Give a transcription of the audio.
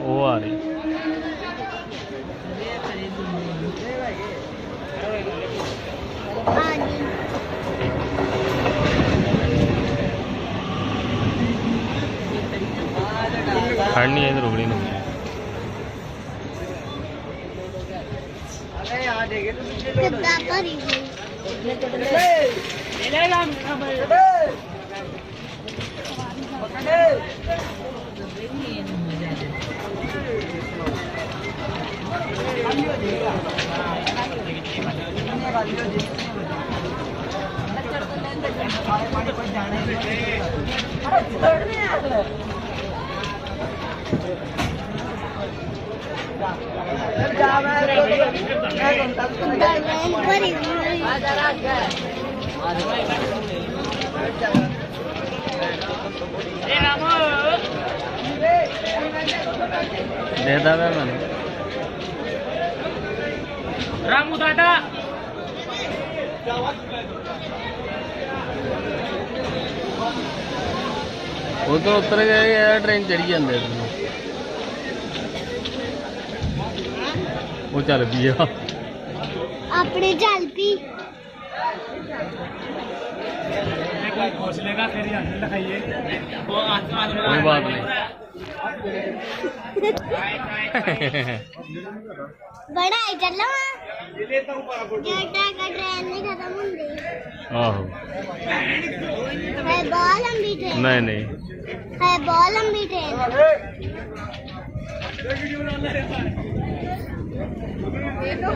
ਉਹ ਆ ਰਹੀ खड़नी है इधर उगड़ी नहीं देता है मैंने रामू दादा वो तो उतर गए यार ट्रेन चढ़ी जाते वो चल पी अपने चल पी कोई बात नहीं बड़ा है चलो ट्रेन नहीं खत्म होंगी आहो है बहुत लंबी ट्रेन नहीं है बहुत लंबी ट्रेन ये तो